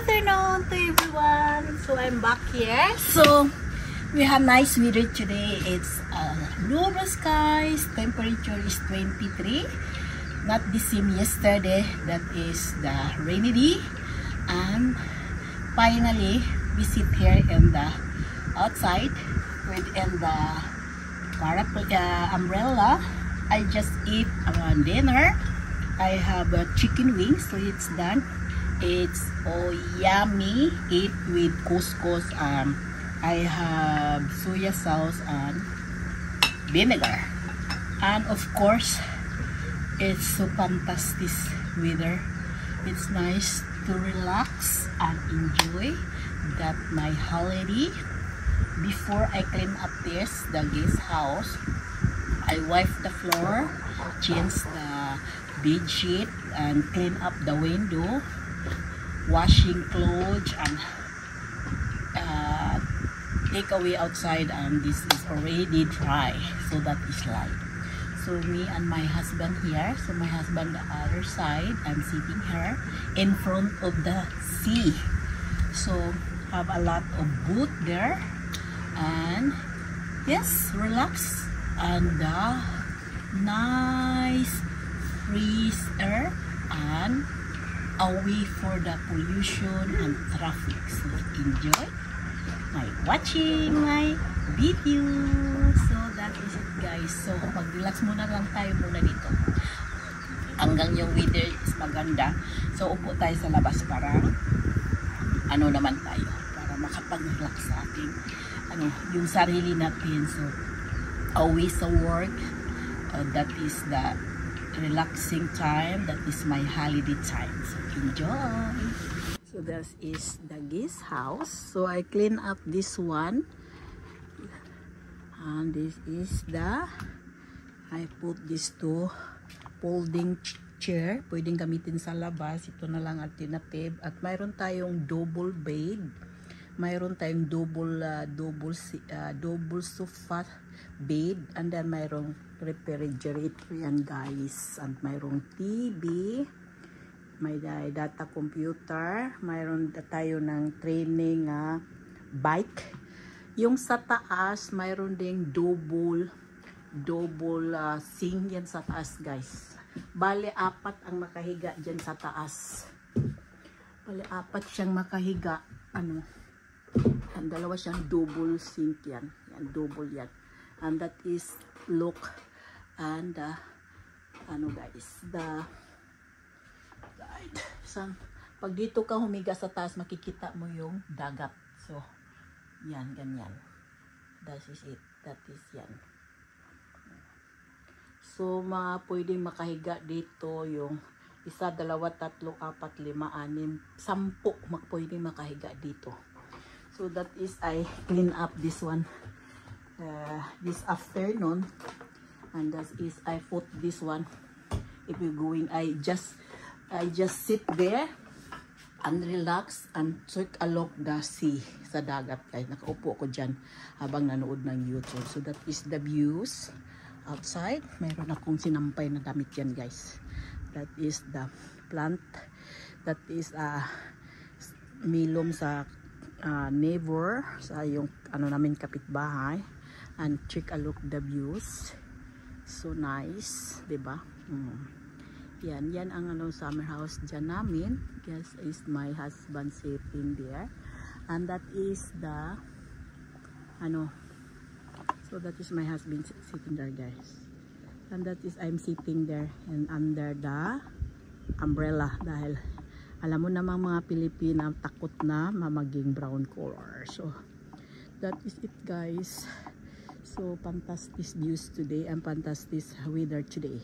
afternoon to everyone. So I'm back here. So we have nice weather today. It's blue skies. Temperature is 23. Not the same yesterday. That is the rainy day. And finally we sit here in the outside within the umbrella. I just eat dinner. I have chicken wings, so it's done. It's yummy. Eat with couscous. I have soya sauce and vinegar, and of course it's so fantastic weather. It's nice to relax and enjoy that my holiday. Before I clean up the guest house, I wipe the floor, change the bed sheet, and clean up the window, washing clothes, and take away outside, and this is already dry, so that is light. So me and my husband here, so my husband the other side, I'm sitting here in front of the sea. So have a lot of boat there, and yes, relax, and nice fresh air, and away for the pollution and traffic. So enjoy my watching my video. So that is it, guys. So mag-relax muna lang tayo muna dito hanggang yung weather is maganda. So upo tayo sa labas para ano naman tayo, para makapag-relax sa ating yung sarili natin. So away sa work, that is the relaxing time. That is my holiday time. So enjoy. So this is the guest house. So I clean up this one, and this is I put this to folding chair. Pwedeng gamitin sa labas. Ito na lang alternative. At mayroon tayong double bed. Mayroon tayong double sofa bed, and then mayroong refrigerator yan, guys, and mayroong TV, may data computer, mayroon tayo ng training bike. Yung sa taas mayroon ding double sink yan sa taas, guys. Bale apat ang makahiga dyan sa taas. Bale apat siyang makahiga. Ang dalawa siyang double sink yan. Double yan. And that is look, and guys, pag dito ka humiga sa taas, makikita mo yung dagat. So yan, ganyan. That is it. That is yan. So pwedeng makahiga dito yung isa, dalawa, tatlo, apat, lima, anim, 10 pwedeng makahiga dito. So that is I clean up this one this afternoon, and that is I put this one. If you're going, I just sit there and relax and take a look the sea, sa dagat, guys. Nakaupo ko dyan habang nanood ng YouTube. So that is the views outside. Mayroon akong sinampay na damit yan, guys. That is the plant. That is milom sa neighbor, sa yung namin kapitbahay. And check a look the views. So nice, diba? Yan ang summer house dyan namin. Yes, is my husband sitting there, and that is the so that is my husband sitting there, guys, and that is I'm sitting there and under the umbrella, dahil alam mo namang mga Pilipina takot na maging brown color. So that is it, guys. So fantastic views today and fantastic weather today.